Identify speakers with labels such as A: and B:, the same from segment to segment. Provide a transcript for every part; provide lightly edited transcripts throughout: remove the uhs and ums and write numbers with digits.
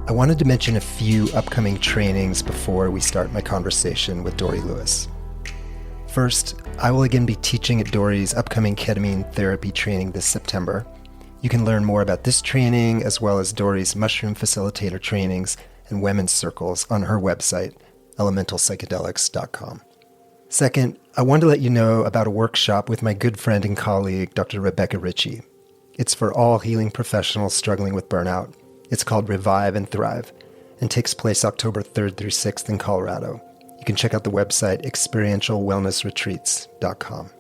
A: I wanted to mention a few upcoming trainings before we start my conversation with Dori Lewis. First, I will again be teaching at Dori's upcoming ketamine therapy training this September. You can learn more about this training as well as Dori's mushroom facilitator trainings and women's circles on her website, elementalpsychedelics.com. Second, I wanted to let you know about a workshop with my good friend and colleague, Dr. Rebecca Ritchie. It's for all healing professionals struggling with burnout. It's called Revive and Thrive and takes place October 3rd through 6th in Colorado. You can check out the website experientialwellnessretreats.com.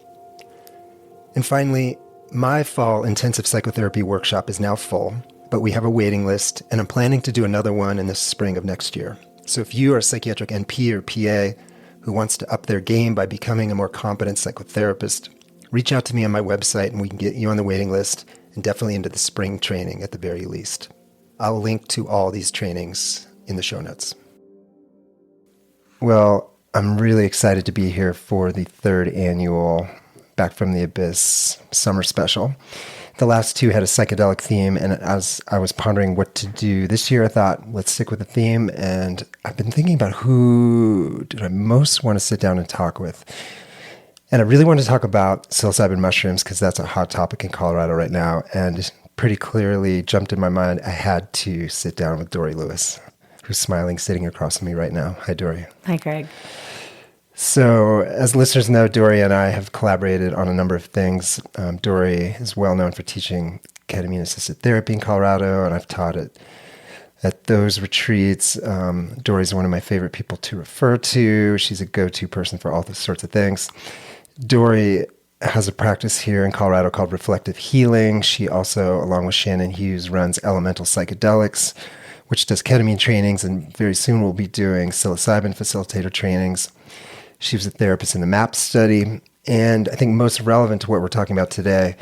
A: And finally, my fall intensive psychotherapy workshop is now full, but we have a waiting list, and I'm planning to do another one in the spring of next year. So if you are a psychiatric NP or PA who wants to up their game by becoming a more competent psychotherapist, reach out to me on my website and we can get you on the waiting list and definitely into the spring training at the very least. I'll link to all these trainings in the show notes. Well, I'm really excited to be here for the third annual Back from the Abyss summer special. The last two had a psychedelic theme, and as I was pondering what to do this year, I thought, let's stick with the theme. And I've been thinking about who did I most want to sit down and talk with. And I really wanted to talk about psilocybin mushrooms because that's a hot topic in Colorado right now. And pretty clearly jumped in my mind, I had to sit down with Dori Lewis, who's smiling, sitting across from me right now. Hi, Dori.
B: Hi, Craig.
A: So, as listeners know, Dori and I have collaborated on a number of things. Dori is well known for teaching ketamine-assisted therapy in Colorado, and I've taught it at those retreats. Dori's one of my favorite people to refer to. She's a go-to person for all those sorts of things. Dori has a practice here in Colorado called Reflective Healing. She also, along with Shannon Hughes, runs Elemental Psychedelics, which does ketamine trainings, and very soon we'll be doing psilocybin facilitator trainings. She was a therapist in the MAP study, and I think most relevant to what we're talking about today,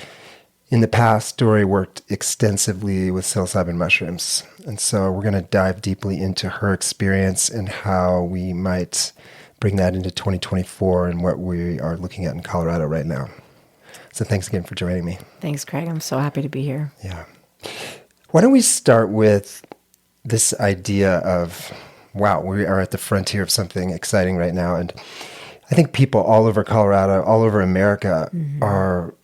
A: in the past, Dori worked extensively with psilocybin mushrooms, and so we're going to dive deeply into her experience and how we might bring that into 2024 and what we are looking at in Colorado right now. So thanks again for joining me.
B: Thanks, Craig. I'm so happy to be here.
A: Yeah. Why don't we start with this idea of, wow, we are at the frontier of something exciting right now. And I think people all over Colorado, all over America are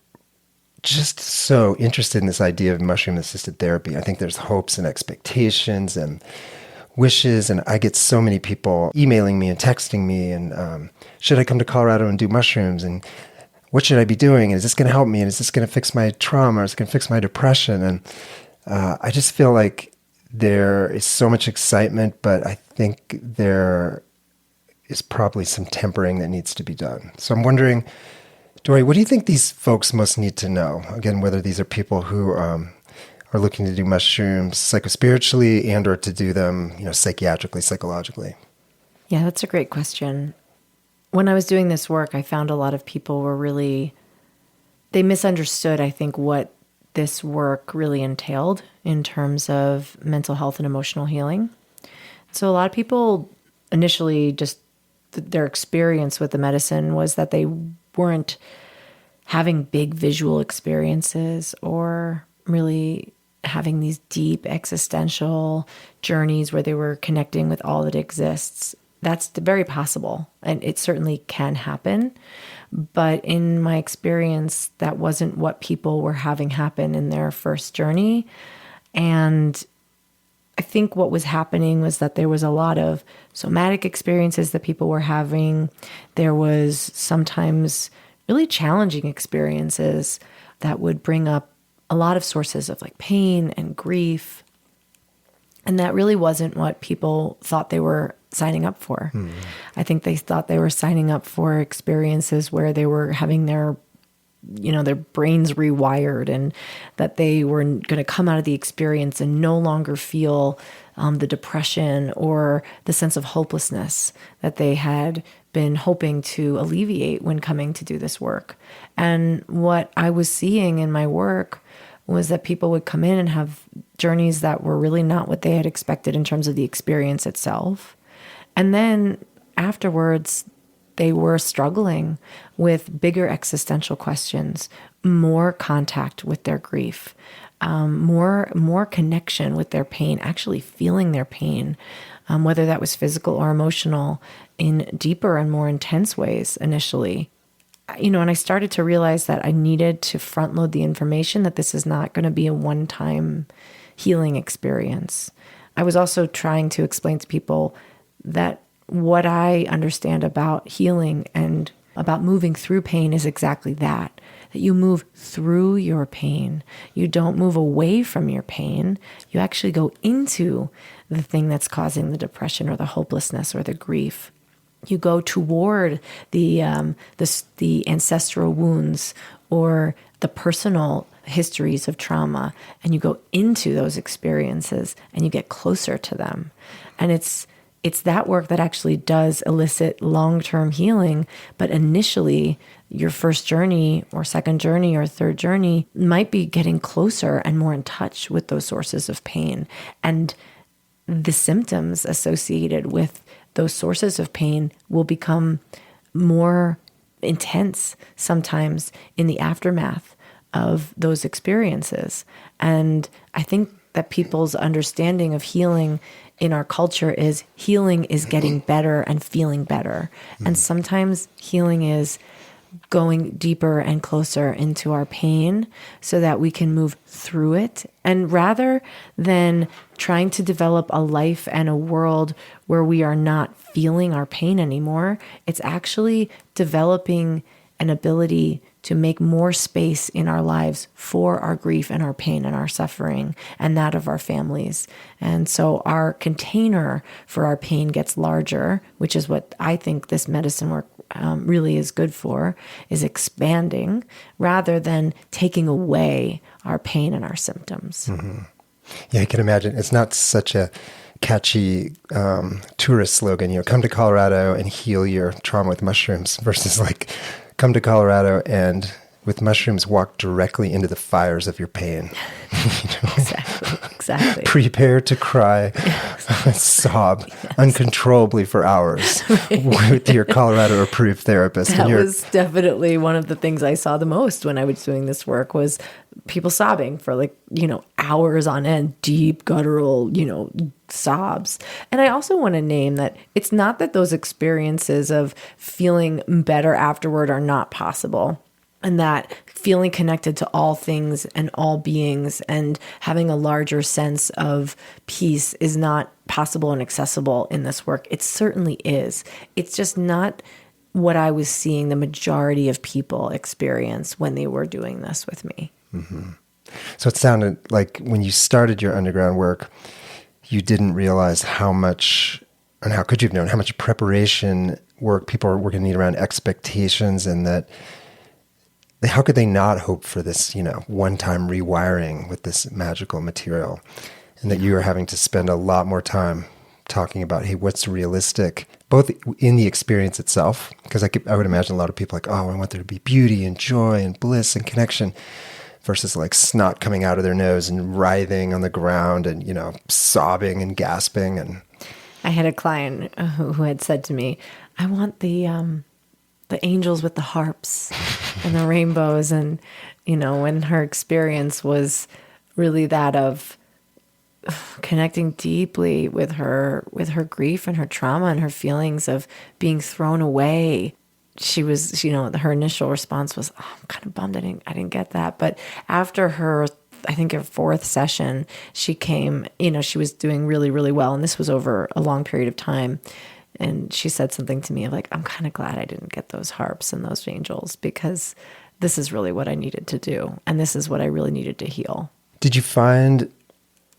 A: just so interested in this idea of mushroom-assisted therapy. I think there's hopes and expectations and wishes, and I get so many people emailing me and texting me, and should I come to Colorado and do mushrooms? And what should I be doing? And is this going to help me? And is this going to fix my trauma? Or is it going to fix my depression? And I just feel like there is so much excitement, but I think there is probably some tempering that needs to be done. So I'm wondering, Dori, what do you think these folks most need to know? Again, whether these are people who are looking to do mushrooms psychospiritually and or to do them, psychiatrically, psychologically.
B: Yeah, that's a great question. When I was doing this work, I found a lot of people they misunderstood, I think, what this work really entailed in terms of mental health and emotional healing. So a lot of people initially just their experience with the medicine was that they weren't having big visual experiences or really having these deep existential journeys where they were connecting with all that exists. That's very possible, and it certainly can happen. But in my experience, that wasn't what people were having happen in their first journey. And I think what was happening was that there was a lot of somatic experiences that people were having. There was sometimes really challenging experiences that would bring up a lot of sources of like pain and grief. And that really wasn't what people thought they were signing up for. I think they thought they were signing up for experiences where they were having their brains rewired, and that they were going to come out of the experience and no longer feel the depression or the sense of hopelessness that they had been hoping to alleviate when coming to do this work. And what I was seeing in my work was that people would come in and have journeys that were really not what they had expected in terms of the experience itself. And then afterwards, they were struggling with bigger existential questions, more contact with their grief, more connection with their pain, actually feeling their pain, whether that was physical or emotional, in deeper and more intense ways initially. And I started to realize that I needed to front load the information, that this is not going to be a one-time healing experience. I was also trying to explain to people that what I understand about healing and about moving through pain is exactly that you move through your pain. You don't move away from your pain. You actually go into the thing that's causing the depression or the hopelessness or the grief. You go toward the ancestral wounds or the personal histories of trauma, and you go into those experiences and you get closer to them. And it's that work that actually does elicit long-term healing. But initially, your first journey or second journey or third journey might be getting closer and more in touch with those sources of pain. And the symptoms associated with those sources of pain will become more intense sometimes in the aftermath of those experiences. And I think that people's understanding of healing in our culture is healing is getting better and feeling better. And sometimes healing is going deeper and closer into our pain so that we can move through it. And rather than trying to develop a life and a world where we are not feeling our pain anymore, it's actually developing an ability to make more space in our lives for our grief and our pain and our suffering and that of our families. And so our container for our pain gets larger, which is what I think this medicine work really is good for, is expanding rather than taking away our pain and our symptoms.
A: Mm-hmm. Yeah, I can imagine. It's not such a catchy tourist slogan, come to Colorado and heal your trauma with mushrooms versus like, come to Colorado and with mushrooms walk directly into the fires of your pain.
B: Exactly.
A: Prepare to cry, sob uncontrollably for hours with your Colorado approved therapist.
B: That was definitely one of the things I saw the most when I was doing this work was people sobbing for hours on end, deep guttural, sobs. And I also want to name that it's not that those experiences of feeling better afterward are not possible, and that feeling connected to all things and all beings and having a larger sense of peace is not possible and accessible in this work. It certainly is. It's just not what I was seeing the majority of people experience when they were doing this with me.
A: Mm-hmm. So it sounded like when you started your underground work, you didn't realize how much, and how could you have known, how much preparation work people were going to need around expectations, and that how could they not hope for this, one-time rewiring with this magical material, and that you were having to spend a lot more time talking about, hey, what's realistic, both in the experience itself, because I would imagine a lot of people like, oh, I want there to be beauty and joy and bliss and connection, versus like snot coming out of their nose and writhing on the ground and, sobbing and gasping. And
B: I had a client who had said to me, I want the angels with the harps and the rainbows. And, when her experience was really that of connecting deeply with her grief and her trauma and her feelings of being thrown away. She was, her initial response was, oh, I'm kind of bummed I didn't get that. But after her, I think her fourth session, she came, she was doing really, really well. And this was over a long period of time. And she said something to me of like, I'm kind of glad I didn't get those harps and those angels, because this is really what I needed to do. And this is what I really needed to heal.
A: Did you find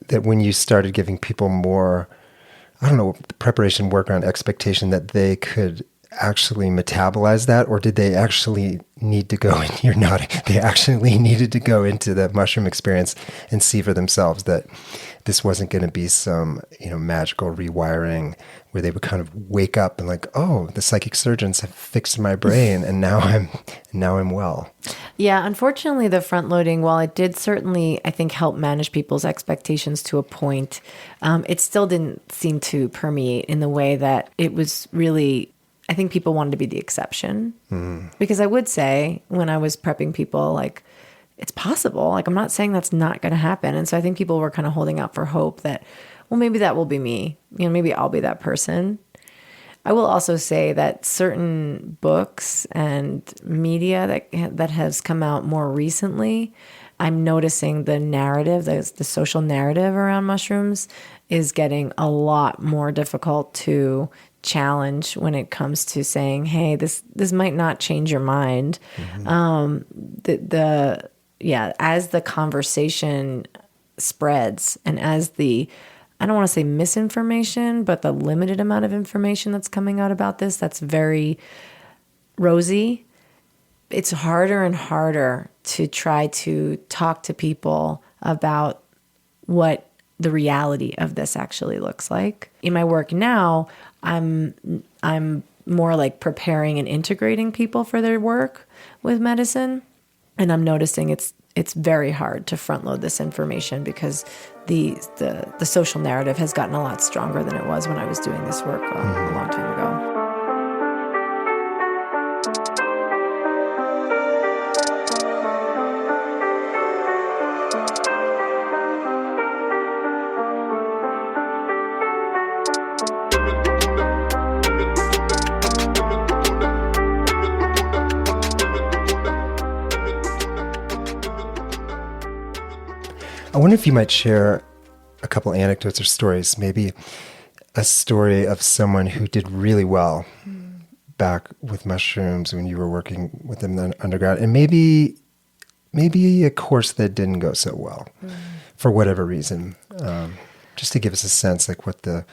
A: that when you started giving people more, preparation work around expectation, that they could actually metabolize that, or did they actually need to go in? You're nodding. They actually needed to go into the mushroom experience and see for themselves that this wasn't going to be some, magical rewiring where they would kind of wake up and like, oh, the psychic surgeons have fixed my brain and now I'm well.
B: Yeah, unfortunately, the front loading, while it did certainly, I think, help manage people's expectations to a point, it still didn't seem to permeate in the way that it was really. I think people wanted to be the exception, because I would say when I was prepping people, like, it's possible. Like, I'm not saying that's not going to happen. And so I think people were kind of holding out for hope that, well, maybe that will be me. Maybe I'll be that person. I will also say that certain books and media that has come out more recently, I'm noticing the narrative, the social narrative around mushrooms is getting a lot more difficult to challenge when it comes to saying, hey, this might not change your mind. As the conversation spreads and as I don't want to say misinformation, but the limited amount of information that's coming out about this, that's very rosy. It's harder and harder to try to talk to people about what the reality of this actually looks like. In my work now, I'm more like preparing and integrating people for their work with medicine. And I'm noticing it's very hard to front load this information because the social narrative has gotten a lot stronger than it was when I was doing this work a long time ago.
A: I wonder if you might share a couple anecdotes or stories, maybe a story of someone who did really well back with mushrooms when you were working with them in undergrad, and maybe a course that didn't go so well for whatever reason, just to give us a sense like what the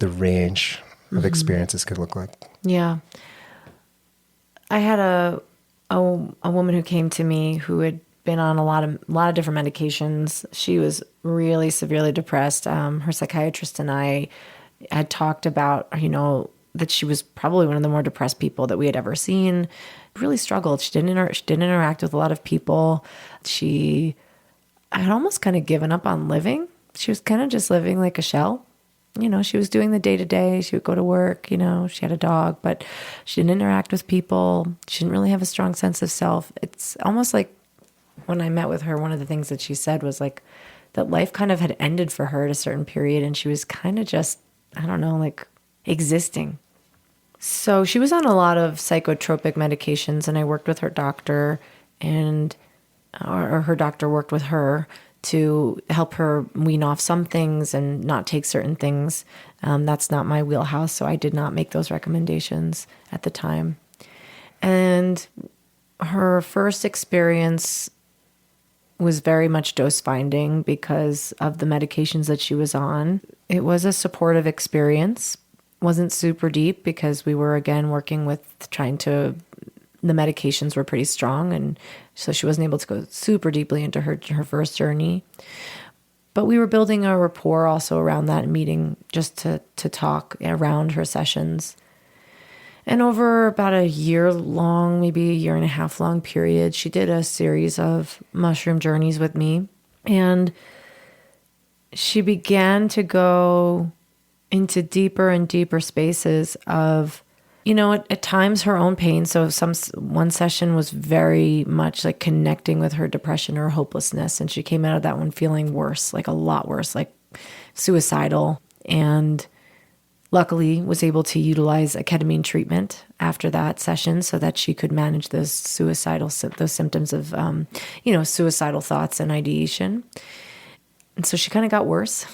A: range of experiences could look like. Yeah.
B: I had a woman who came to me who had been on a lot of different medications. She was really severely depressed. Her psychiatrist and I had talked about, that she was probably one of the more depressed people that we had ever seen. Really struggled. She didn't interact with a lot of people. She had almost kind of given up on living. She was kind of just living like a shell. She was doing the day-to-day. She would go to work, she had a dog, but she didn't interact with people. She didn't really have a strong sense of self. It's almost like when I met with her, one of the things that she said was like that life kind of had ended for her at a certain period, and she was kind of just, like existing. So she was on a lot of psychotropic medications, and I worked with her doctor, or her doctor worked with her to help her wean off some things and not take certain things. That's not my wheelhouse, so I did not make those recommendations at the time. And her first experience was very much dose finding because of the medications that she was on. It was a supportive experience. Wasn't super deep because we were again working with the medications were pretty strong, and so she wasn't able to go super deeply into her first journey. But we were building a rapport also around that meeting just to talk around her sessions. And over about a year long, maybe a year and a half long period, she did a series of mushroom journeys with me. And she began to go into deeper and deeper spaces of, at times her own pain. So one session was very much like connecting with her depression or hopelessness. And she came out of that one feeling worse, like a lot worse, like suicidal. And luckily was able to utilize a ketamine treatment after that session so that she could manage those symptoms of, suicidal thoughts and ideation. And so she kind of got worse.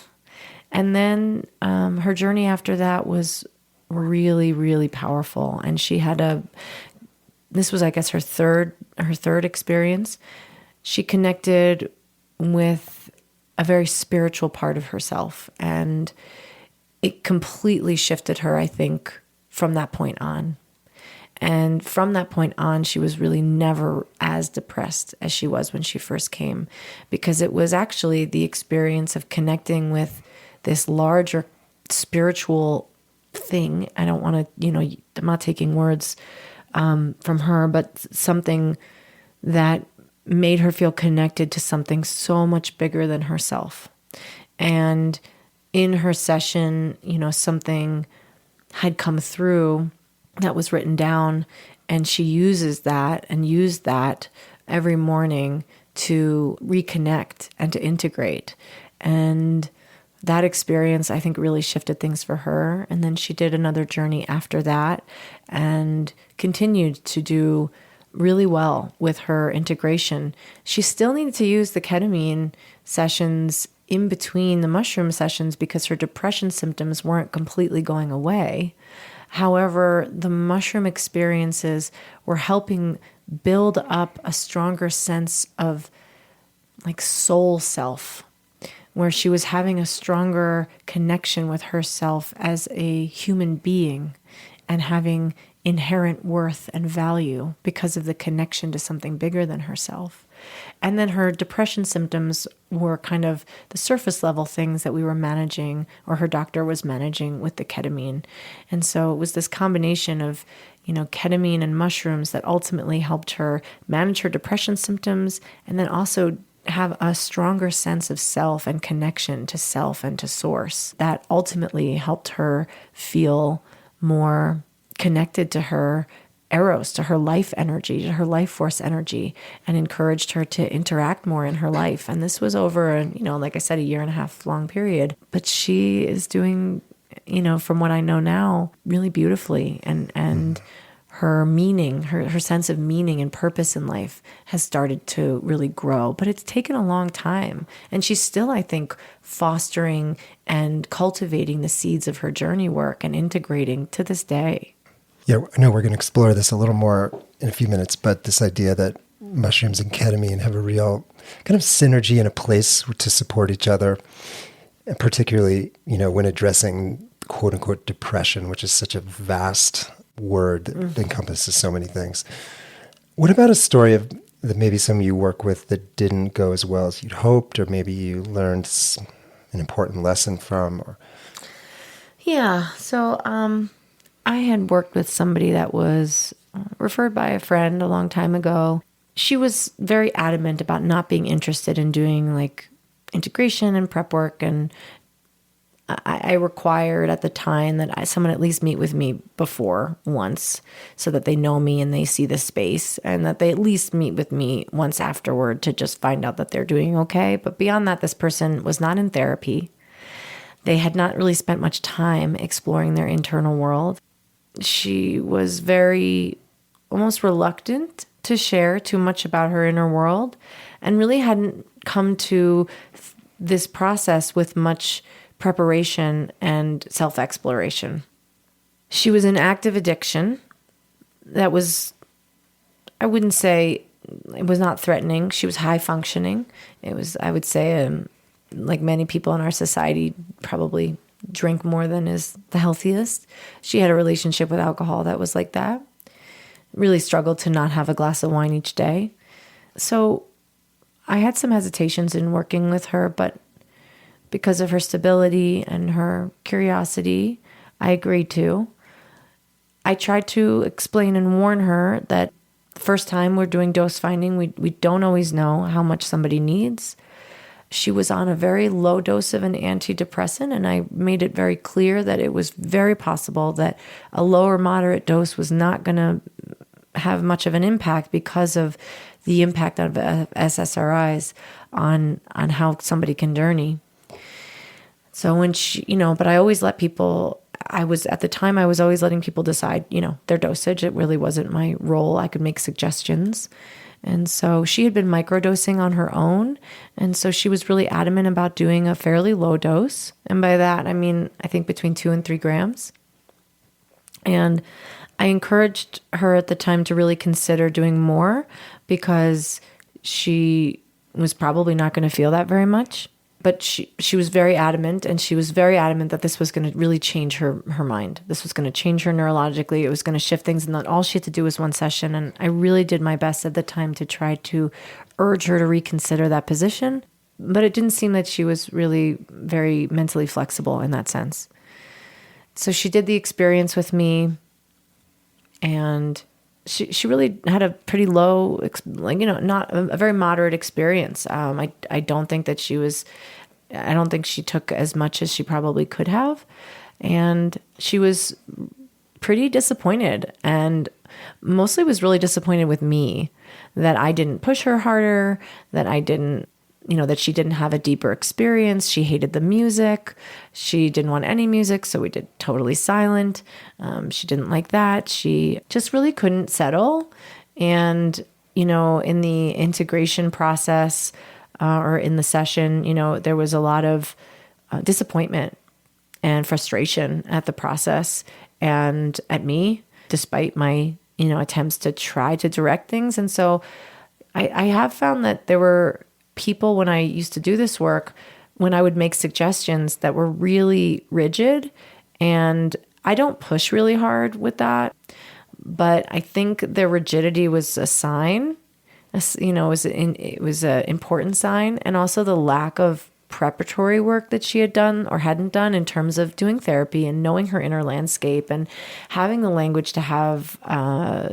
B: And then her journey after that was really, really powerful. And she had this was, I guess, her third experience. She connected with a very spiritual part of herself, and it completely shifted her, I think, from that point on. And from that point on, she was really never as depressed as she was when she first came, because it was actually the experience of connecting with this larger spiritual thing. I don't want to, I'm not taking words from her, but something that made her feel connected to something so much bigger than herself. And in her session, something had come through that was written down, and she used that every morning to reconnect and to integrate. And that experience, I think, really shifted things for her. And then she did another journey after that and continued to do really well with her integration. She still needed to use the ketamine sessions in between the mushroom sessions because her depression symptoms weren't completely going away. However, the mushroom experiences were helping build up a stronger sense of like soul self, where she was having a stronger connection with herself as a human being and having inherent worth and value because of the connection to something bigger than herself. And then her depression symptoms were kind of the surface level things that we were managing, or her doctor was managing with the ketamine. And so it was this combination of, ketamine and mushrooms that ultimately helped her manage her depression symptoms and then also have a stronger sense of self and connection to self and to source. That ultimately helped her feel more connected to her eros, to her life energy, to her life force energy, and encouraged her to interact more in her life. And this was over, like I said, a 1.5 year long period. But she is doing, from what I know now, really beautifully. And her meaning, her sense of meaning and purpose in life has started to really grow. But it's taken a long time. And she's still, I think, fostering and cultivating the seeds of her journey work and integrating to this day.
A: Yeah, I know we're going to explore this a little more in a few minutes, but this idea that mushrooms and ketamine have a real kind of synergy and a place to support each other, and particularly, when addressing quote unquote depression, which is such a vast word that encompasses so many things. What about a story that maybe some of you work with that didn't go as well as you'd hoped, or maybe you learned an important lesson from?
B: Yeah, so I had worked with somebody that was referred by a friend a long time ago. She was very adamant about not being interested in doing like integration and prep work. And I required at the time that someone at least meet with me before once so that they know me and they see the space, and that they at least meet with me once afterward to just find out that they're doing okay. But beyond that, this person was not in therapy. They had not really spent much time exploring their internal world. She was very almost reluctant to share too much about her inner world and really hadn't come to this process with much preparation and self-exploration. She was in active addiction that was, I wouldn't say, it was not threatening. She was high functioning. It was, I would say, like many people in our society probably drink more than is the healthiest. She had a relationship with alcohol that was like that. Really struggled to not have a glass of wine each day. So I had some hesitations in working with her, but because of her stability and her curiosity, I agreed to. I tried to explain and warn her that the first time we're doing dose finding, we don't always know how much somebody needs. She was on a very low dose of an antidepressant, and I made it very clear that it was very possible that a low or moderate dose was not going to have much of an impact because of the impact of SSRIs on how somebody can journey. So when she, but I always let people, at the time I was always letting people decide, their dosage. It really wasn't my role. I could make suggestions. And so she had been microdosing on her own. And so she was really adamant about doing a fairly low dose. And by that, I mean, I think between 2 and 3 grams. And I encouraged her at the time to really consider doing more because she was probably not going to feel that very much. But she was very adamant, and she was very adamant that this was going to really change her mind. This was going to change her neurologically. It was going to shift things, and that all she had to do was one session. And I really did my best at the time to try to urge her to reconsider that position. But it didn't seem that she was really very mentally flexible in that sense. So she did the experience with me, and she really had a pretty low, not a very moderate experience. I don't think that I don't think she took as much as she probably could have. And she was pretty disappointed. And mostly was really disappointed with me that I didn't push her harder, that I didn't, that she didn't have a deeper experience. She hated the music. She didn't want any music, so we did totally silent. She didn't like that. She just really couldn't settle. And, in the integration process or in the session, there was a lot of disappointment and frustration at the process and at me, despite my, attempts to try to direct things. And so I have found that there were people when I used to do this work, when I would make suggestions that were really rigid, and I don't push really hard with that, but I think their rigidity was a sign, it was an important sign, and also the lack of preparatory work that she had done or hadn't done in terms of doing therapy and knowing her inner landscape and having the language to have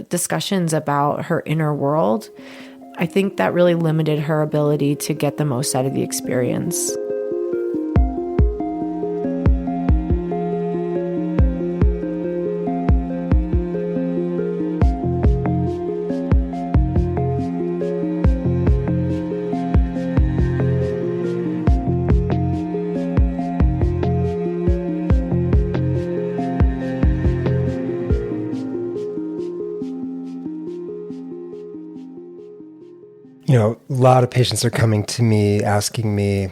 B: discussions about her inner world. I think that really limited her ability to get the most out of the experience.
A: A lot of patients are coming to me asking me,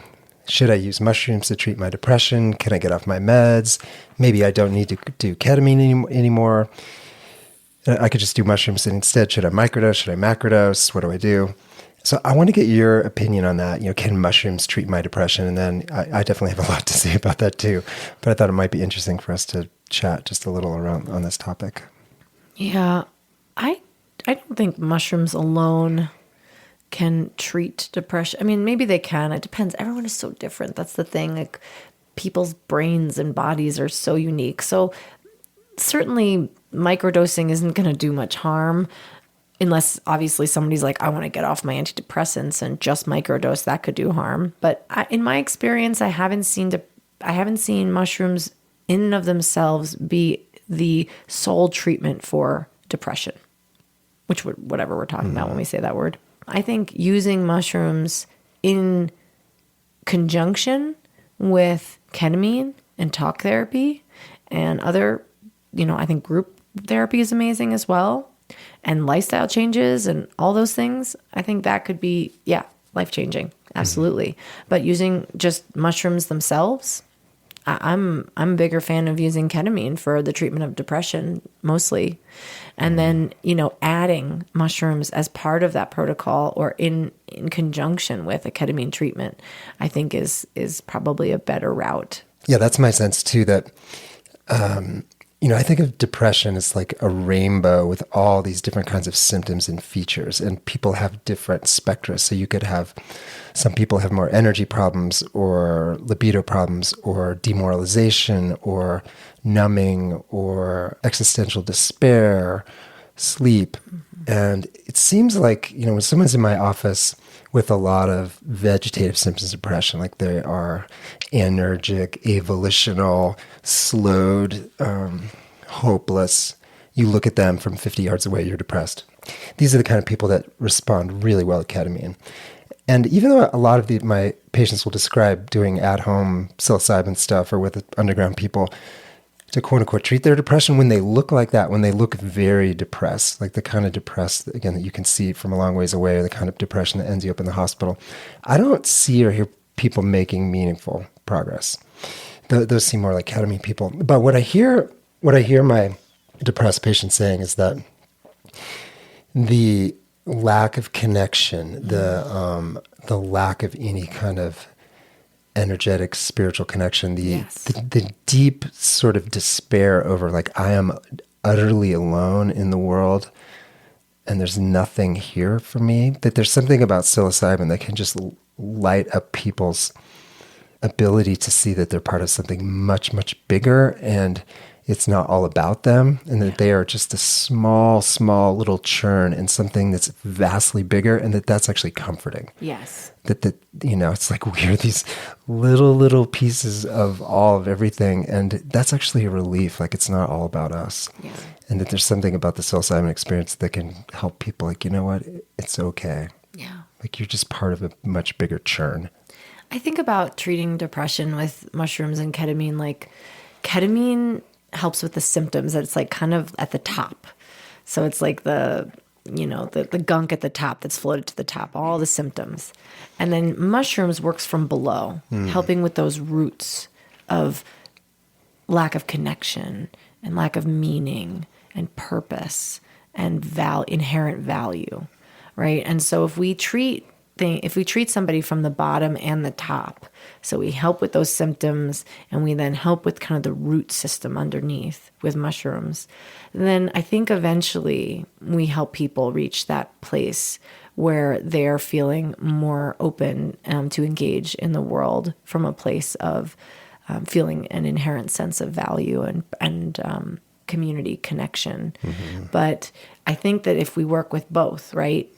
A: should I use mushrooms to treat my depression? Can I get off my meds? Maybe I don't need to do ketamine anymore. I could just do mushrooms instead. Should I microdose? Should I macrodose? What do I do? So I want to get your opinion on that. Can mushrooms treat my depression? And then I definitely have a lot to say about that too. But I thought it might be interesting for us to chat just a little around on this topic.
B: Yeah, I don't think mushrooms alone can treat depression. I mean, maybe they can. It depends. Everyone is so different. That's the thing. Like, people's brains and bodies are so unique. So certainly microdosing isn't going to do much harm unless obviously somebody's like, I want to get off my antidepressants and just microdose. That could do harm. But in my experience, I haven't seen mushrooms in and of themselves be the sole treatment for depression, whatever we're talking about when we say that word. I think using mushrooms in conjunction with ketamine and talk therapy and other, I think group therapy is amazing as well. And lifestyle changes and all those things, I think that could be, life-changing. Absolutely. Mm-hmm. But using just mushrooms themselves, I'm a bigger fan of using ketamine for the treatment of depression mostly. And then, adding mushrooms as part of that protocol or in conjunction with a ketamine treatment, I think is probably a better route.
A: Yeah, that's my sense too, that, I think of depression as like a rainbow with all these different kinds of symptoms and features, and people have different spectra. So you could have, some people have more energy problems or libido problems or demoralization or numbing or existential despair, sleep. Mm-hmm. And it seems like, when someone's in my office with a lot of vegetative symptoms of depression, like they are anergic, avolitional, slowed, hopeless, you look at them from 50 yards away, you're depressed. These are the kind of people that respond really well to ketamine. And even though a lot of my patients will describe doing at-home psilocybin stuff or with underground people to quote-unquote treat their depression, when they look like that, when they look very depressed, like the kind of depressed, again, that you can see from a long ways away, or the kind of depression that ends you up in the hospital, I don't see or hear people making meaningful progress. Those seem more like ketamine people. But what I hear my depressed patients saying is that the lack of connection, the lack of any kind of energetic spiritual connection, the deep sort of despair over like, I am utterly alone in the world and there's nothing here for me, that there's something about psilocybin that can just light up people's ability to see that they're part of something much, much bigger, and it's not all about them, and that they are just a small, small little churn in something that's vastly bigger, and that's actually comforting.
B: Yes.
A: That it's like we're these little pieces of all of everything, and that's actually a relief. Like, it's not all about us.
B: Yeah.
A: And that there's something about the psilocybin experience that can help people, like, you know what, it's okay.
B: Yeah.
A: Like, you're just part of a much bigger churn.
B: I think about treating depression with mushrooms and ketamine. Like, ketamine helps with the symptoms. It's like kind of at the top. So it's like the gunk at the top that's floated to the top, all the symptoms. And then mushrooms works from below, helping with those roots of lack of connection and lack of meaning and purpose and inherent value, right? And so if we treat somebody from the bottom and the top, so we help with those symptoms and we then help with kind of the root system underneath with mushrooms, then I think eventually we help people reach that place where they're feeling more open to engage in the world from a place of feeling an inherent sense of value and community connection. Mm-hmm. But I think that if we work with both, right,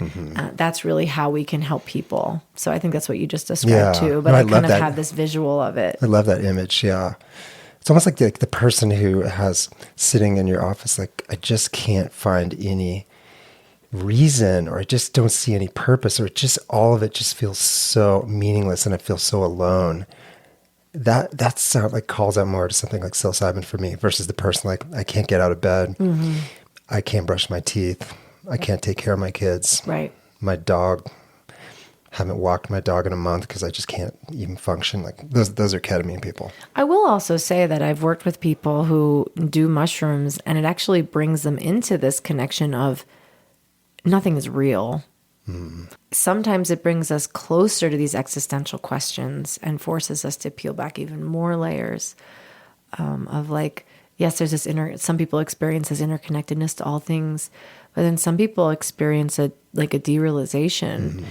B: that's really how we can help people. So I think that's what you just described too. But I kind of have this visual of it.
A: I love that image. Yeah. It's almost like the person who has sitting in your office, like, I just can't find any reason, or I just don't see any purpose, or just all of it just feels so meaningless and I feel so alone. That sound like calls out more to something like psilocybin for me versus the person like, I can't get out of bed. Mm-hmm. I can't brush my teeth. I can't take care of my kids.
B: Right.
A: My dog, haven't walked my dog in a month because I just can't even function. Like, those are ketamine people.
B: I will also say that I've worked with people who do mushrooms, and it actually brings them into this connection of nothing is real. Sometimes it brings us closer to these existential questions and forces us to peel back even more layers of like, yes, there's this some people experience this interconnectedness to all things, but then some people experience a derealization,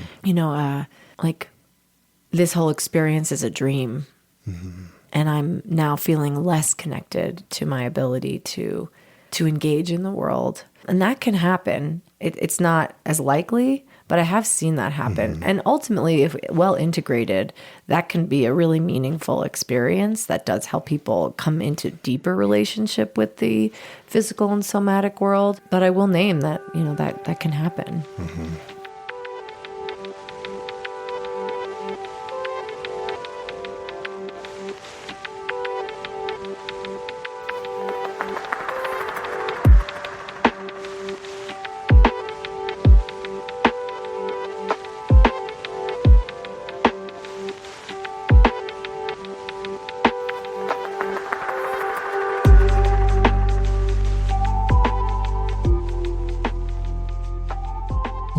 B: like this whole experience is a dream. Mm-hmm. And I'm now feeling less connected to my ability to engage in the world. And that can happen. It's not as likely, but I have seen that happen. Mm-hmm. And ultimately, if well integrated, that can be a really meaningful experience that does help people come into deeper relationship with the physical and somatic world. But I will name that, that can happen. Mm-hmm.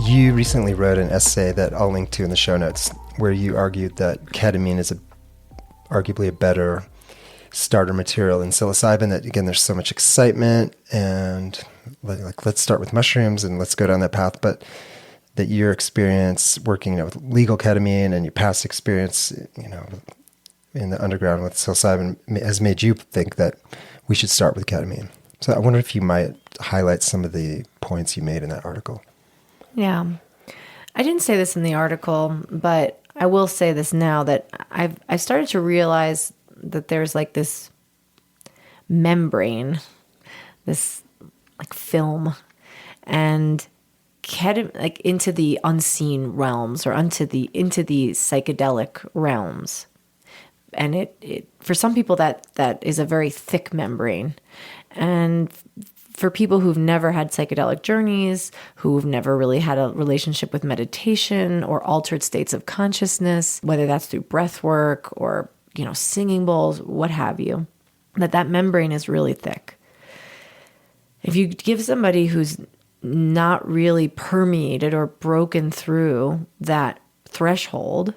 A: You recently wrote an essay that I'll link to in the show notes, where you argued that ketamine is arguably a better starter material than psilocybin. That, again, there's so much excitement, and like let's start with mushrooms and let's go down that path. But that your experience working with legal ketamine and your past experience, in the underground with psilocybin has made you think that we should start with ketamine. So I wonder if you might highlight some of the points you made in that article.
B: Yeah. I didn't say this in the article, but I will say this now, that I've started to realize that there's like this membrane, this like film, and like into the unseen realms, or into the psychedelic realms. And it for some people that is a very thick membrane. And for people who've never had psychedelic journeys, who've never really had a relationship with meditation or altered states of consciousness, whether that's through breath work or, singing bowls, what have you, that membrane is really thick. If you give somebody who's not really permeated or broken through that threshold,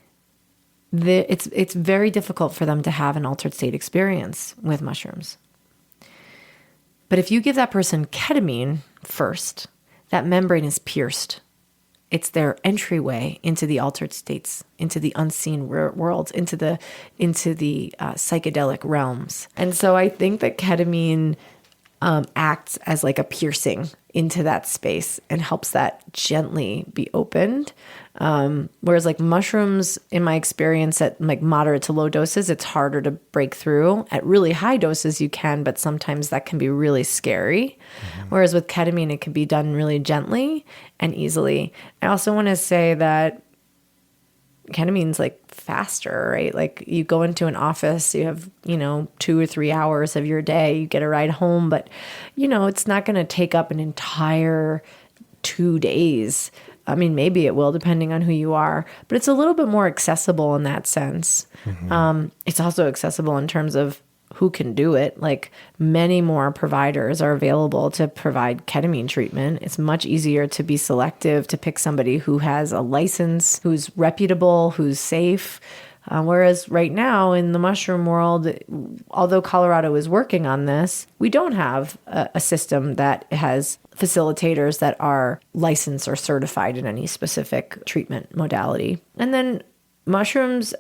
B: it's very difficult for them to have an altered state experience with mushrooms. But if you give that person ketamine first, that membrane is pierced. it's their entryway into the altered states, into the unseen worlds, into the psychedelic realms. And so I think that ketamine acts as like a piercing into that space and helps that gently be opened. Whereas like mushrooms, in my experience at like moderate to low doses, it's harder to break through. At really high doses you can, but sometimes that can be really scary. Whereas with ketamine, it can be done really gently and easily. I also want to say that ketamine's like faster, right? Like you go into an office, you have, 2 or 3 hours of your day, you get a ride home, but it's not going to take up an entire 2 days. I mean, maybe it will, depending on who you are, but it's a little bit more accessible in that sense. It's also accessible in terms of who can do it. Like many more providers are available to provide ketamine treatment. It's much easier to be selective, to pick somebody who has a license, who's reputable, who's safe. Whereas right now in the mushroom world, although Colorado is working on this, we don't have a system that has facilitators that are licensed or certified in any specific treatment modality. And then mushrooms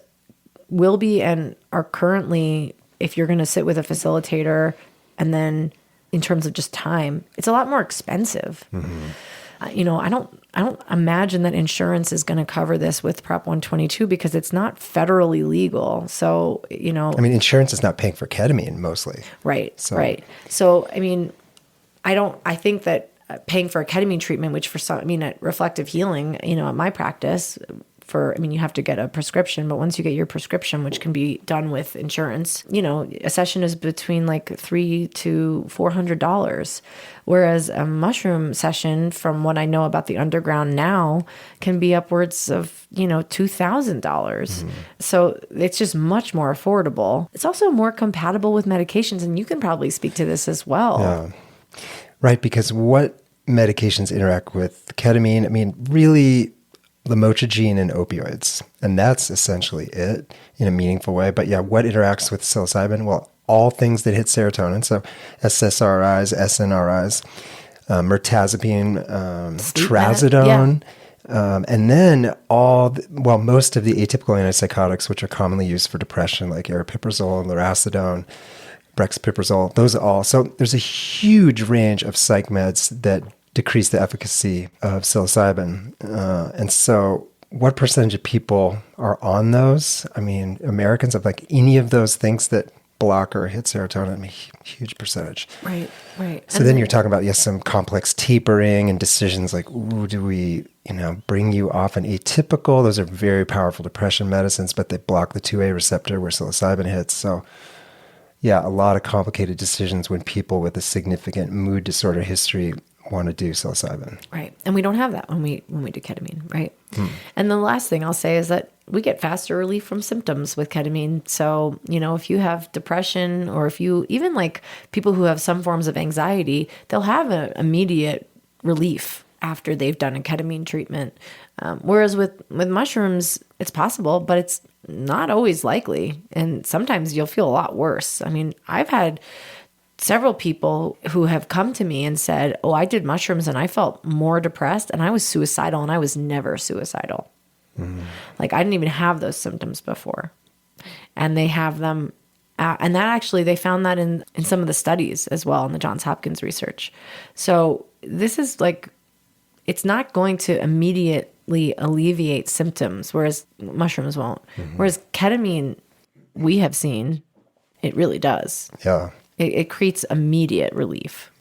B: will be and are currently, if you're going to sit with a facilitator, and then in terms of just time, it's a lot more expensive. I don't imagine that insurance is going to cover this with Prop 122 because it's not federally legal. So, I
A: mean, insurance is not paying for ketamine mostly.
B: Right. So, I mean, I think that paying for a ketamine treatment, which for some, at Reflective Healing, at my practice, you have to get a prescription, but once you get your prescription, which can be done with insurance, a session is between like $300 to $400. Whereas a mushroom session, from what I know about the underground now, can be upwards of, $2,000. So it's just much more affordable. It's also more compatible with medications, and you can probably speak to this as well.
A: Yeah. Right, because what medications interact with ketamine? I mean, really, lamotrigine and opioids, and that's essentially it in a meaningful way. But yeah, what interacts with psilocybin? Well, all things that hit serotonin, so SSRIs, SNRIs, mirtazapine, trazodone, and then most of the atypical antipsychotics, which are commonly used for depression, like aripiprazole, lurasidone, brexpiprazole, those all. So there's a huge range of psych meds that decrease the efficacy of psilocybin. And so what percentage of people are on those? I mean, Americans have like any of those things that block or hit serotonin, I mean, huge percentage.
B: Right.
A: So then you're talking about, some complex tapering and decisions like, do we, bring you off an atypical? Those are very powerful depression medicines, but they block the 2A receptor where psilocybin hits. So yeah, a lot of complicated decisions when people with a significant mood disorder history want to do psilocybin.
B: Right. And we don't have that when we do ketamine, right? And the last thing I'll say is that we get faster relief from symptoms with ketamine. So, if you have depression, or if you, even like people who have some forms of anxiety, they'll have an immediate relief after they've done a ketamine treatment. Whereas with mushrooms, it's possible, but it's not always likely. And sometimes you'll feel a lot worse. I mean, I've had several people who have come to me and said, oh, I did mushrooms and I felt more depressed and I was suicidal, and I was never suicidal. Like I didn't even have those symptoms before. And they have them. And that actually, they found that in some of the studies as well, in the Johns Hopkins research. So this is like, it's not going to immediately alleviate symptoms, whereas mushrooms won't. Whereas ketamine, we have seen, it really does.
A: Yeah.
B: It creates immediate relief.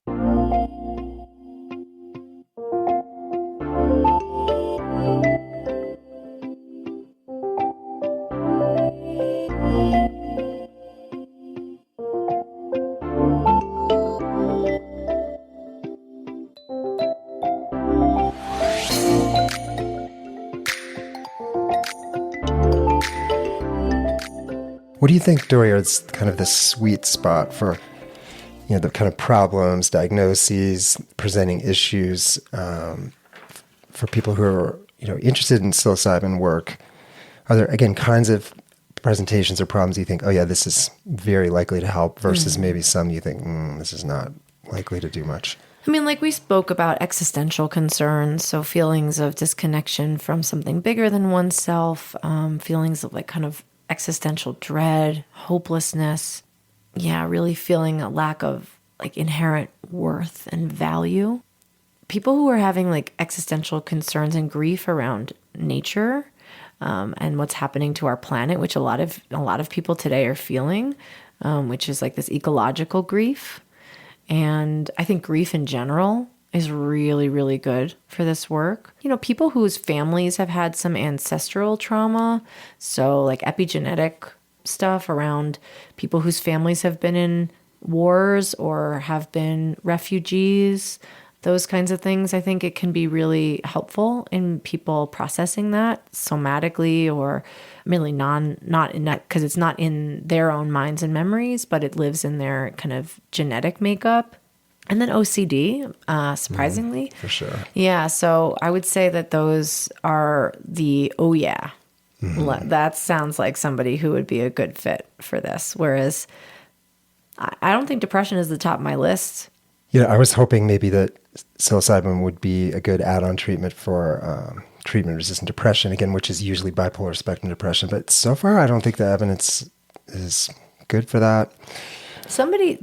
A: What do you think, Dori, is kind of the sweet spot for, the kind of problems, diagnoses, presenting issues for people who are, interested in psilocybin work? Are there, again, kinds of presentations or problems you think, oh yeah, this is very likely to help, versus maybe some you think, this is not likely to do much?
B: I mean, like we spoke about existential concerns, so feelings of disconnection from something bigger than oneself, feelings of like kind of existential dread, hopelessness. Yeah, really feeling a lack of like inherent worth and value. People who are having like existential concerns and grief around nature and what's happening to our planet, which a lot of people today are feeling, which is like this ecological grief. And I think grief in general is really, really good for this work. You know, people whose families have had some ancestral trauma, so like epigenetic stuff around people whose families have been in wars or have been refugees, those kinds of things. I think it can be really helpful in people processing that somatically, or really not in that, because it's not in their own minds and memories, but it lives in their kind of genetic makeup. And then OCD, surprisingly.
A: For sure.
B: Yeah, so I would say that those are the, oh yeah, that sounds like somebody who would be a good fit for this. Whereas I don't think depression is the top of my list.
A: Yeah, I was hoping maybe that psilocybin would be a good add-on treatment for treatment-resistant depression, again, which is usually bipolar spectrum depression. But so far, I don't think the evidence is good for that.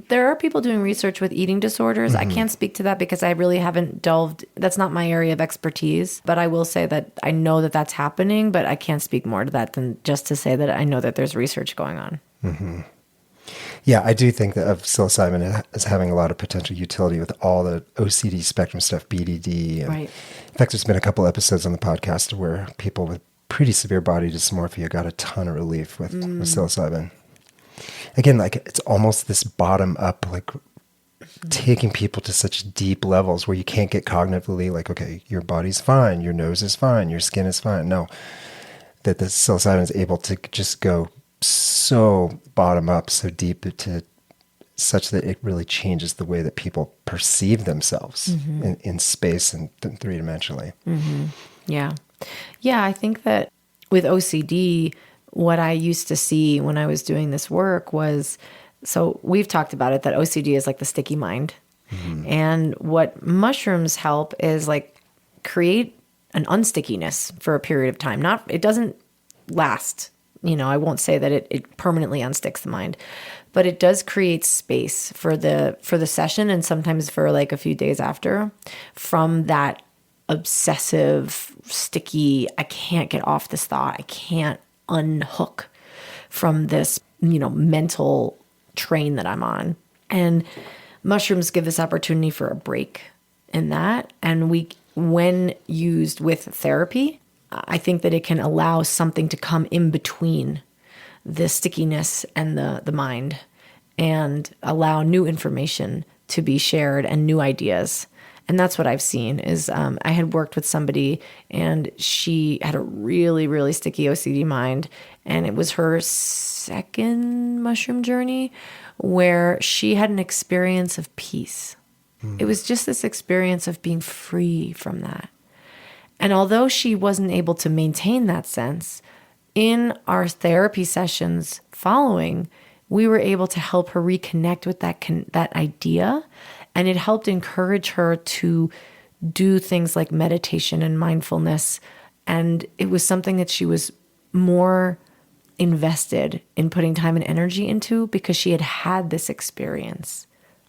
B: There are people doing research with eating disorders. I can't speak to that because I really haven't delved. That's not my area of expertise. But I will say that I know that that's happening, but I can't speak more to that than just to say that I know that there's research going on.
A: Mm-hmm. Yeah, I do think that of psilocybin as having a lot of potential utility with all the OCD spectrum stuff, BDD. And
B: Right.
A: In fact, there's been a couple episodes on the podcast where people with pretty severe body dysmorphia got a ton of relief with psilocybin. Again, like it's almost this bottom up, like taking people to such deep levels where you can't get cognitively like, okay, your body's fine, your nose is fine, your skin is fine. No, that the psilocybin is able to just go so bottom up, so deep to such that it really changes the way that people perceive themselves in space and three-dimensionally.
B: Mm-hmm. Yeah. Yeah, I think that with OCD, what I used to see when I was doing this work was, so we've talked about it, that OCD is like the sticky mind. Mm-hmm. And what mushrooms help is like create an unstickiness for a period of time. It doesn't last. You know, I won't say that it permanently unsticks the mind, but it does create space for the session, and sometimes for like a few days after, from that obsessive, sticky, I can't get off this thought, I can't unhook from this, mental train that I'm on. And mushrooms give this opportunity for a break in that. And when used with therapy, I think that it can allow something to come in between the stickiness and the mind, and allow new information to be shared and new ideas. And that's what I've seen is I had worked with somebody, and she had a really, really sticky OCD mind. And it was her second mushroom journey where she had an experience of peace. It was just this experience of being free from that. And although she wasn't able to maintain that sense, in our therapy sessions following, we were able to help her reconnect with that idea. And it helped encourage her to do things like meditation and mindfulness. And it was something that she was more invested in putting time and energy into because she had had this experience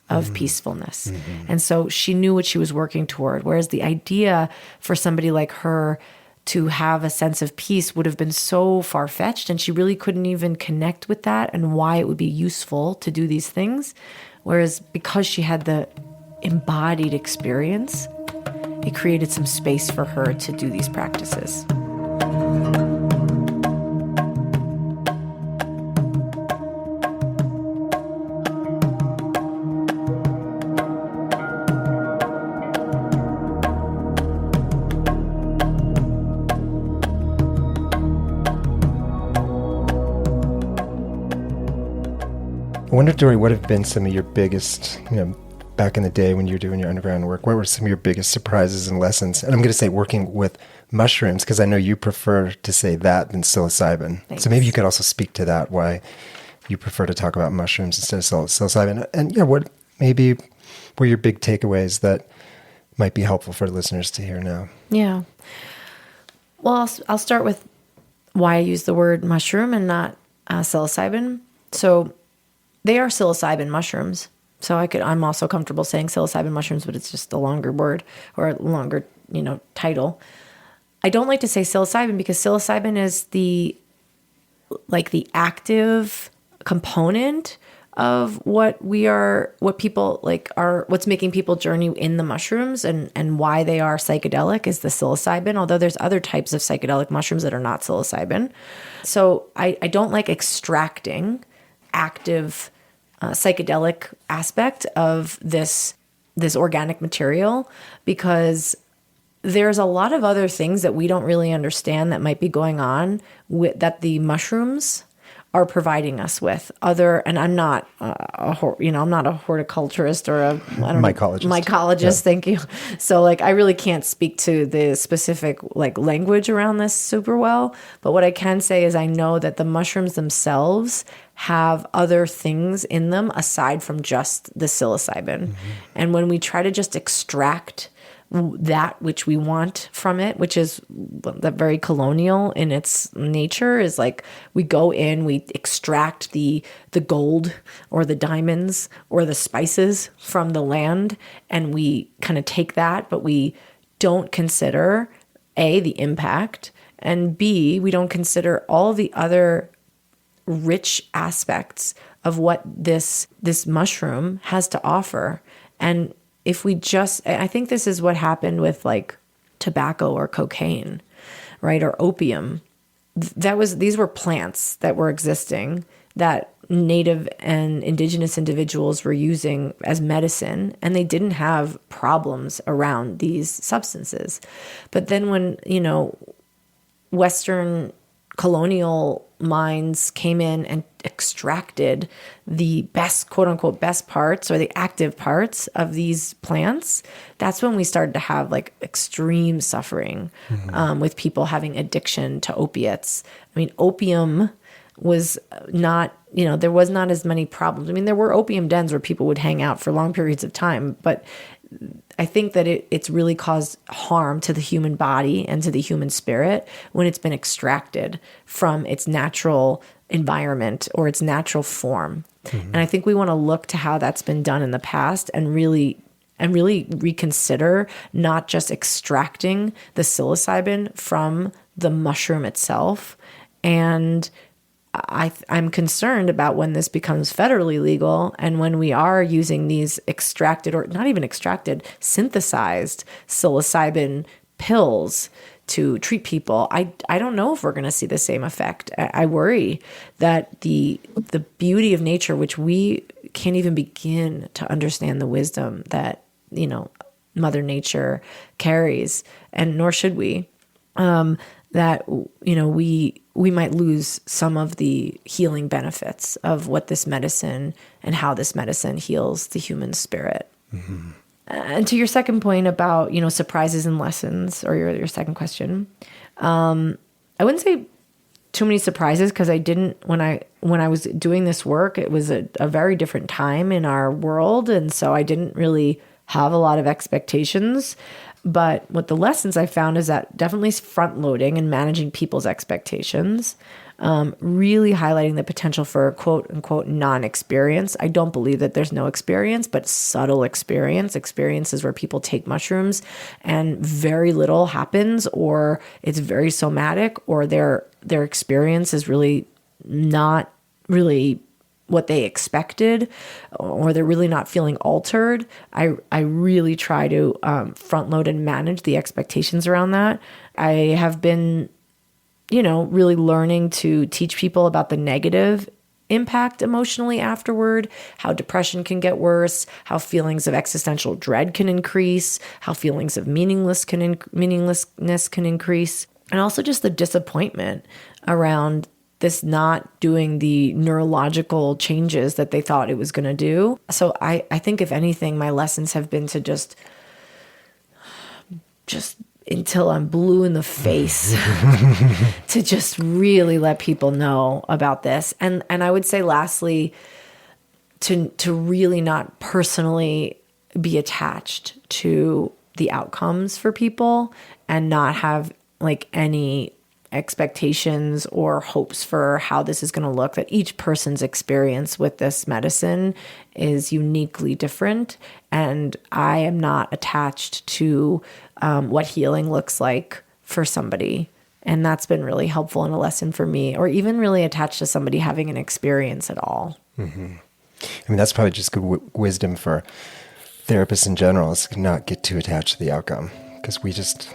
B: of peacefulness. Mm-hmm. And so she knew what she was working toward. Whereas the idea for somebody like her to have a sense of peace would have been so far-fetched, and she really couldn't even connect with that and why it would be useful to do these things. Whereas because she had the embodied experience, it created some space for her to do these practices.
A: I wonder, Dori, what have been some of your biggest, back in the day when you were doing your underground work, what were some of your biggest surprises and lessons? And I'm going to say working with mushrooms, because I know you prefer to say that than psilocybin.
B: Thanks.
A: So maybe you could also speak to that, why you prefer to talk about mushrooms instead of psilocybin. And what maybe what are your big takeaways that might be helpful for listeners to hear now?
B: Yeah. Well, I'll start with why I use the word mushroom and not psilocybin. So they are psilocybin mushrooms. So I'm also comfortable saying psilocybin mushrooms, but it's just a longer word or a longer, title. I don't like to say psilocybin because psilocybin is the active component of what's making people journey in the mushrooms and why they are psychedelic is the psilocybin, although there's other types of psychedelic mushrooms that are not psilocybin. So I don't like extracting active psychedelic aspect of this organic material because there's a lot of other things that we don't really understand that might be going on that the mushrooms are providing us with. And I'm not I'm not a horticulturist or a mycologist. Yeah. Thank you. So I really can't speak to the specific language around this super well. But what I can say is I know that the mushrooms themselves have other things in them aside from just the psilocybin. Mm-hmm. And when we try to just extract that which we want from it, which is that very colonial in its nature, is we go in, we extract the gold or the diamonds or the spices from the land, and we kind of take that, but we don't consider A, the impact, and B, we don't consider all the other rich aspects of what this mushroom has to offer. And I think this is what happened with tobacco or cocaine, right? Or opium. These were plants that were existing that native and indigenous individuals were using as medicine, and they didn't have problems around these substances. But then when, Western colonial minds came in and extracted the best, quote unquote, best parts or the active parts of these plants, that's when we started to have extreme suffering, with people having addiction to opiates. I mean, opium was not, there was not as many problems. I mean, there were opium dens where people would hang out for long periods of time, but I think that it's really caused harm to the human body and to the human spirit when it's been extracted from its natural environment or its natural form. Mm-hmm. And I think we want to look to how that's been done in the past and really reconsider not just extracting the psilocybin from the mushroom itself. And I'm concerned about when this becomes federally legal and when we are using these extracted, or not even extracted, synthesized psilocybin pills to treat people. I don't know if we're going to see the same effect. I worry that the beauty of nature, which we can't even begin to understand the wisdom that, Mother Nature carries, and nor should we, that, we might lose some of the healing benefits of what this medicine and how this medicine heals the human spirit. Mm-hmm. And to your second point about, surprises and lessons, or your second question, I wouldn't say too many surprises because I didn't, when I was doing this work, it was a very different time in our world. And so I didn't really have a lot of expectations. But what the lessons I found is that definitely front loading and managing people's expectations, really highlighting the potential for quote unquote non-experience. I don't believe that there's no experience, but subtle experiences where people take mushrooms and very little happens, or it's very somatic, or their experience is really not really what they expected, or they're really not feeling altered. I really try to front load and manage the expectations around that. I have been, really learning to teach people about the negative impact emotionally afterward, how depression can get worse, how feelings of existential dread can increase, how feelings of meaninglessness can increase, and also just the disappointment around this not doing the neurological changes that they thought it was going to do. So I think if anything, my lessons have been to just until I'm blue in the face to just really let people know about this. And I would say lastly, to really not personally be attached to the outcomes for people and not have like any expectations or hopes for how this is going to look, that each person's experience with this medicine is uniquely different. And I am not attached to what healing looks like for somebody. And that's been really helpful and a lesson for me, or even really attached to somebody having an experience at all.
A: Mm-hmm. I mean, that's probably just good wisdom for therapists in general, is to not get too attached to the outcome, because we just,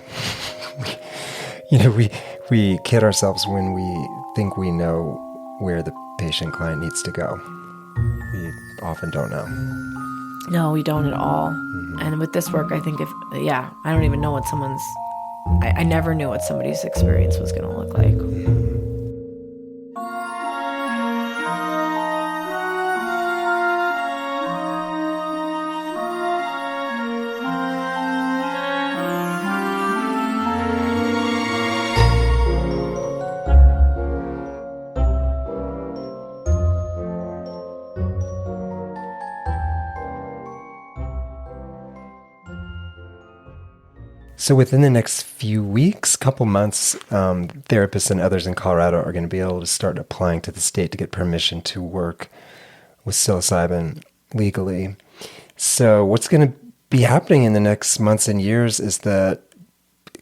A: we kid ourselves when we think we know where the patient client needs to go. We often don't know.
B: No, we don't at all. Mm-hmm. And with this work, I think I don't even know what I never knew what somebody's experience was going to look like.
A: So within the next few weeks, couple months, therapists and others in Colorado are going to be able to start applying to the state to get permission to work with psilocybin legally. So what's going to be happening in the next months and years is that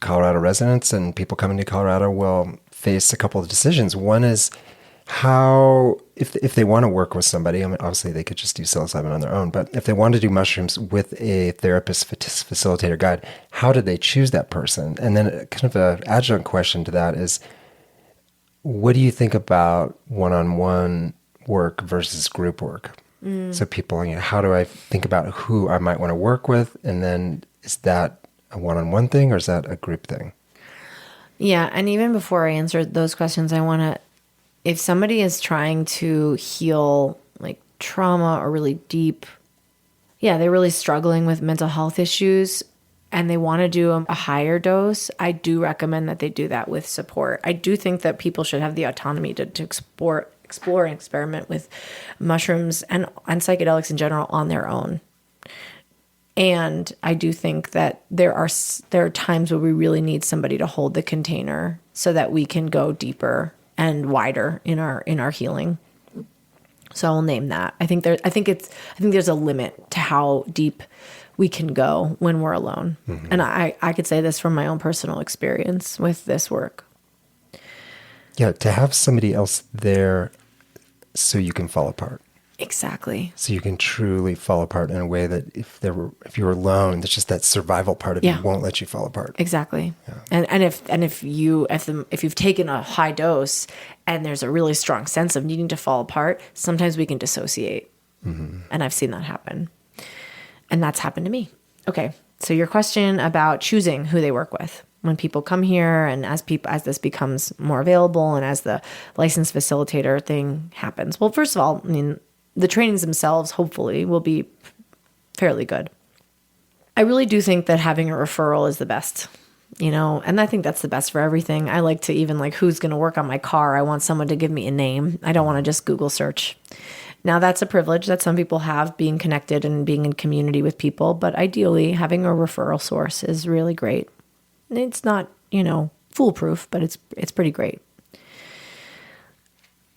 A: Colorado residents and people coming to Colorado will face a couple of decisions. One is how, if they want to work with somebody, I mean, obviously they could just do psilocybin on their own, but if they want to do mushrooms with a therapist, facilitator, guide, how did they choose that person? And then kind of an adjunct question to that is, what do you think about one-on-one work versus group work? So people, how do I think about who I might want to work with? And then is that a one-on-one thing or is that a group thing?
B: Yeah. And even before I answer those questions, I want to, if somebody is trying to heal like trauma or really deep, they're really struggling with mental health issues and they want to do a higher dose, I do recommend that they do that with support. I do think that people should have the autonomy to explore and experiment with mushrooms and psychedelics in general on their own. And I do think that there are times where we really need somebody to hold the container so that we can go deeper and wider in our healing. So I'll name that. I think there's a limit to how deep we can go when we're alone. Mm-hmm. And I could say this from my own personal experience with this work.
A: Yeah, to have somebody else there so you can fall apart.
B: Exactly.
A: So you can truly fall apart in a way that if you're alone, there's just that survival part of you won't let you fall apart.
B: Exactly. Yeah. And if you've taken a high dose and there's a really strong sense of needing to fall apart, sometimes we can dissociate. Mm-hmm. And I've seen that happen. And that's happened to me. Okay. So your question about choosing who they work with. When people come here and as this becomes more available and as the licensed facilitator thing happens. Well, first of all, I mean, the trainings themselves, hopefully, will be fairly good. I really do think that having a referral is the best, and I think that's the best for everything. I like to even who's going to work on my car. I want someone to give me a name. I don't want to just Google search. Now, that's a privilege that some people have, being connected and being in community with people. But ideally, having a referral source is really great. It's not, foolproof, but it's pretty great.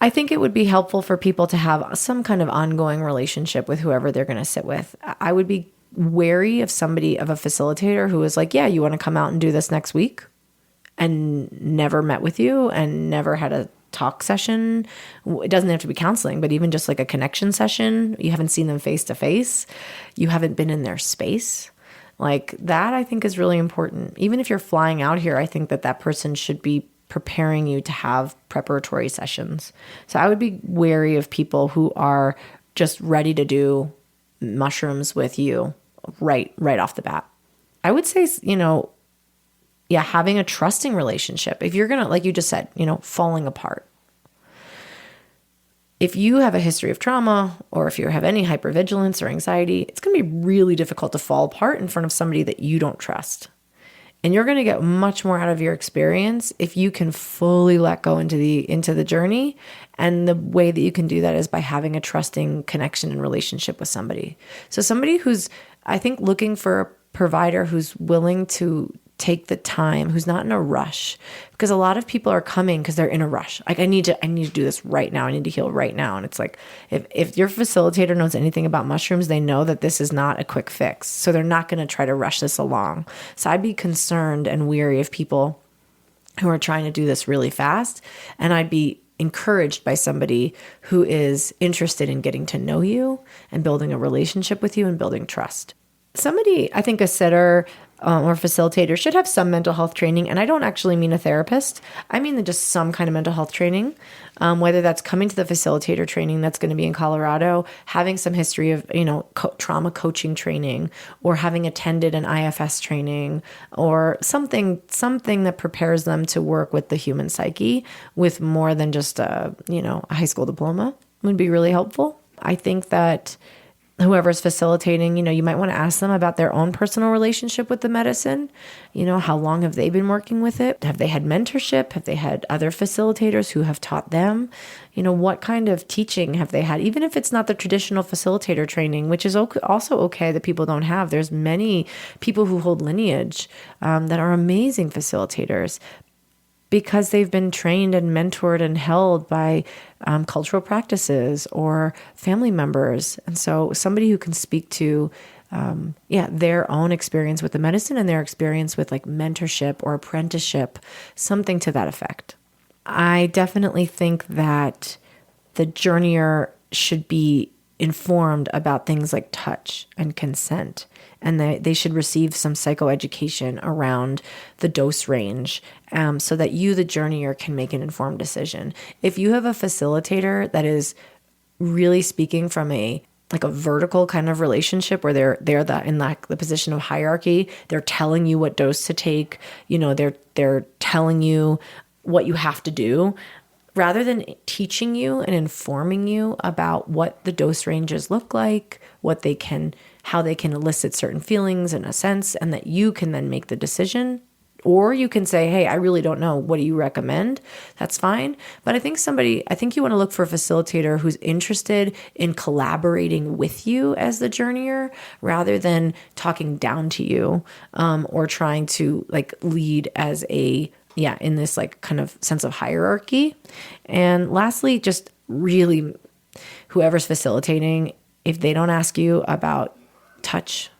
B: I think it would be helpful for people to have some kind of ongoing relationship with whoever they're going to sit with. I would be wary of a facilitator who is like, yeah, you want to come out and do this next week, and never met with you and never had a talk session. It doesn't have to be counseling, but even just like a connection session. You haven't seen them face to face. You haven't been in their space. Like that, I think is really important. Even if you're flying out here, I think that person should be preparing you to have preparatory sessions. So I would be wary of people who are just ready to do mushrooms with you right off the bat. I would say, having a trusting relationship. If you're going to, like you just said, falling apart. If you have a history of trauma or if you have any hypervigilance or anxiety, it's going to be really difficult to fall apart in front of somebody that you don't trust. And you're going to get much more out of your experience if you can fully let go into the journey. And the way that you can do that is by having a trusting connection and relationship with somebody. So somebody who's, I think, looking for a provider who's willing to take the time, who's not in a rush, because a lot of people are coming because they're in a rush. Like, I need to do this right now. I need to heal right now. And it's like, if your facilitator knows anything about mushrooms, they know that this is not a quick fix. So they're not going to try to rush this along. So I'd be concerned and weary of people who are trying to do this really fast. And I'd be encouraged by somebody who is interested in getting to know you and building a relationship with you and building trust. Somebody, I think a sitter or facilitator should have some mental health training. And I don't actually mean a therapist. I mean just some kind of mental health training, whether that's coming to the facilitator training that's going to be in Colorado, having some history of, trauma coaching training, or having attended an IFS training, or something that prepares them to work with the human psyche with more than just a high school diploma would be really helpful. I think that whoever's facilitating, you might want to ask them about their own personal relationship with the medicine. How long have they been working with it? Have they had mentorship? Have they had other facilitators who have taught them? What kind of teaching have they had? Even if it's not the traditional facilitator training, which is also okay that people don't have. There's many people who hold lineage that are amazing facilitators, because they've been trained and mentored and held by cultural practices or family members. And so somebody who can speak to their own experience with the medicine and their experience with like mentorship or apprenticeship, something to that effect. I definitely think that the journeyer should be informed about things like touch and consent, and they should receive some psychoeducation around the dose range, so that you, the journeyer, can make an informed decision. If you have a facilitator that is really speaking from a vertical kind of relationship where they're in the position of hierarchy, they're telling you what dose to take, they're telling you what you have to do, rather than teaching you and informing you about what the dose ranges look like, how they can elicit certain feelings in a sense, and that you can then make the decision. Or you can say, hey, I really don't know. What do you recommend? That's fine. But I think you want to look for a facilitator who's interested in collaborating with you as the journeyer, rather than talking down to you, or trying to lead as in this kind of sense of hierarchy. And lastly, just really, whoever's facilitating, if they don't ask you about touch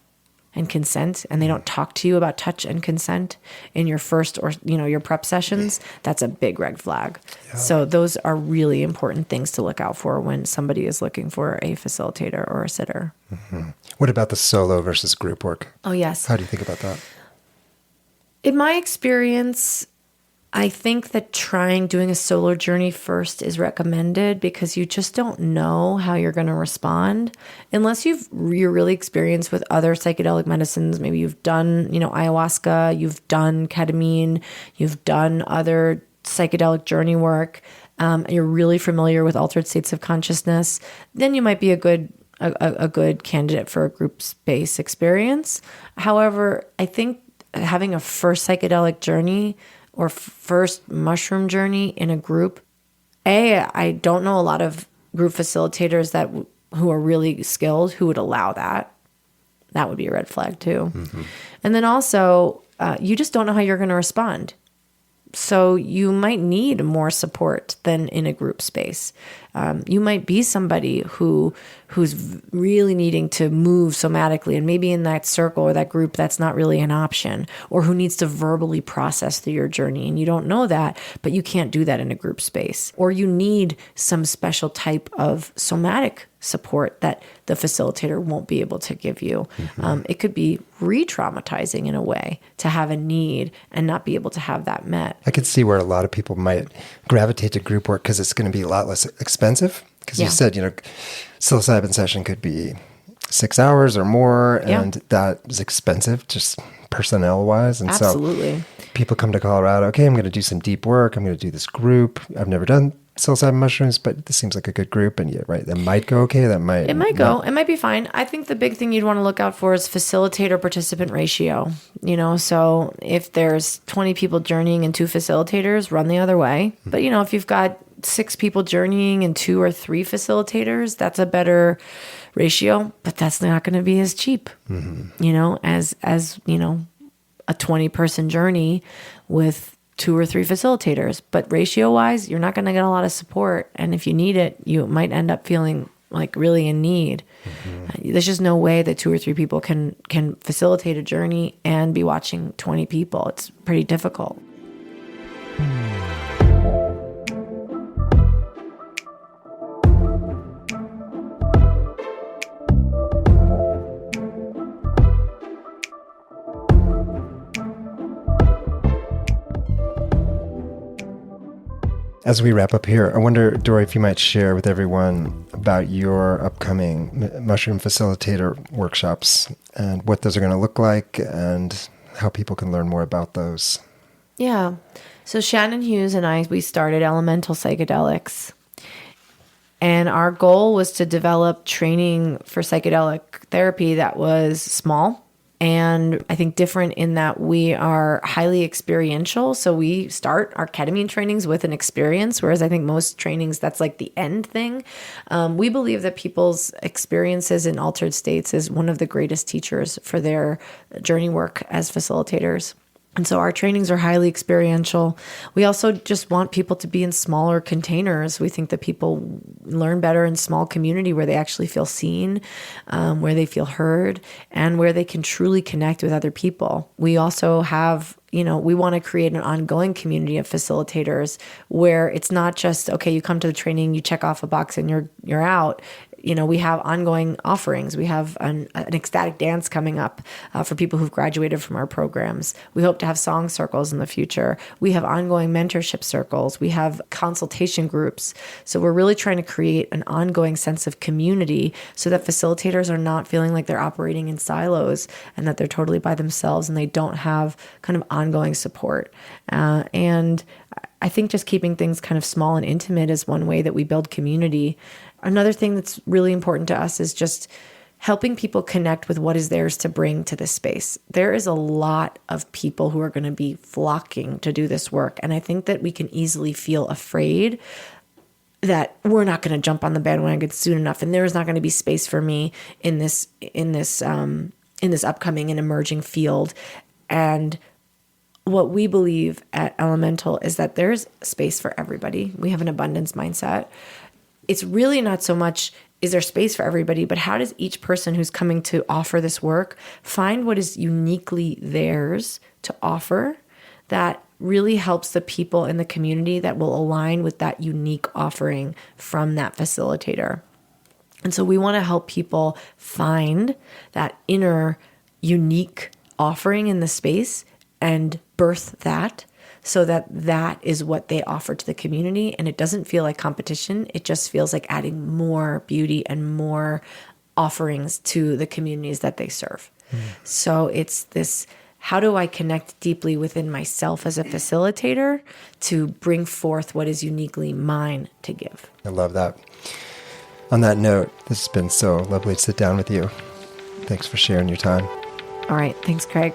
B: and consent, and they don't talk to you about touch and consent in your first or your prep sessions, that's a big red flag. Yeah. So those are really important things to look out for when somebody is looking for a facilitator or a sitter.
A: Mm-hmm. What about the solo versus group work?
B: Oh, yes.
A: How do you think about that?
B: In my experience, I think that doing a solo journey first is recommended, because you just don't know how you're going to respond unless you're really experienced with other psychedelic medicines. Maybe you've done, ayahuasca, you've done ketamine, you've done other psychedelic journey work. You're really familiar with altered states of consciousness. Then you might be a good candidate for a group space experience. However, I think having a first psychedelic journey or first mushroom journey in a group, I don't know a lot of group facilitators who are really skilled who would allow that. That would be a red flag too. Mm-hmm. And then also, you just don't know how you're going to respond. So you might need more support than in a group space. You might be somebody who's really needing to move somatically, and maybe in that circle or that group, that's not really an option, or who needs to verbally process through your journey. And you don't know that, but you can't do that in a group space. Or you need some special type of somatic support that the facilitator won't be able to give you. Mm-hmm. It could be re-traumatizing in a way to have a need and not be able to have that met.
A: I could see where a lot of people might gravitate to group work because it's going to be a lot less expensive. Because you said, psilocybin session could be 6 hours or more, and that is expensive, just personnel-wise. And
B: absolutely.
A: So people come to Colorado, okay, I'm going to do some deep work. I'm going to do this group. I've never done psilocybin mushrooms, but this seems like a good group, and yeah, right, that might go okay, that might...
B: It might go. It might be fine. I think the big thing you'd want to look out for is facilitator-participant ratio. So if there's 20 people journeying and 2 facilitators, run the other way. But, if you've got 6 people journeying and 2 or 3 facilitators, that's a better ratio, but that's not going to be as cheap, as a 20-person journey with 2 or 3 facilitators. But ratio-wise, you're not going to get a lot of support. And if you need it, you might end up feeling like really in need. There's just no way that 2 or 3 people can facilitate a journey and be watching 20 people. It's pretty difficult.
A: As we wrap up here, I wonder, Dori, if you might share with everyone about your upcoming mushroom facilitator workshops and what those are going to look like and how people can learn more about those.
B: Yeah. So Shannon Hughes and I, we started Elemental Psychedelics. And our goal was to develop training for psychedelic therapy that was small. And I think different in that we are highly experiential. So we start our ketamine trainings with an experience, whereas I think most trainings, that's like the end thing. We believe that people's experiences in altered states is one of the greatest teachers for their journey work as facilitators. And so our trainings are highly experiential. We also just want people to be in smaller containers. We think that people learn better in small community where they actually feel seen, where they feel heard, and where they can truly connect with other people. We also have, we want to create an ongoing community of facilitators where it's not just, okay, you come to the training, you check off a box and you're out. We have ongoing offerings. We have an ecstatic dance coming up for people who've graduated from our programs. We hope to have song circles in the future. We have ongoing mentorship circles. We have consultation groups. So we're really trying to create an ongoing sense of community so that facilitators are not feeling like they're operating in silos and that they're totally by themselves and they don't have kind of ongoing support. And I think just keeping things kind of small and intimate is one way that we build community. Another thing that's really important to us is just helping people connect with what is theirs to bring to this space. There is a lot of people who are going to be flocking to do this work. And I think that we can easily feel afraid that we're not going to jump on the bandwagon soon enough. And there is not going to be space for me in this upcoming and emerging field. And what we believe at Elemental is that there's space for everybody. We have an abundance mindset. It's really not so much, is there space for everybody, but how does each person who's coming to offer this work find what is uniquely theirs to offer that really helps the people in the community that will align with that unique offering from that facilitator. And so we want to help people find that inner unique offering in the space and birth that so that that is what they offer to the community. And it doesn't feel like competition. It just feels like adding more beauty and more offerings to the communities that they serve. So it's this, how do I connect deeply within myself as a facilitator to bring forth what is uniquely mine to give?
A: I love that. On that note, this has been so lovely to sit down with you. Thanks for sharing your time.
B: All right. Thanks, Craig.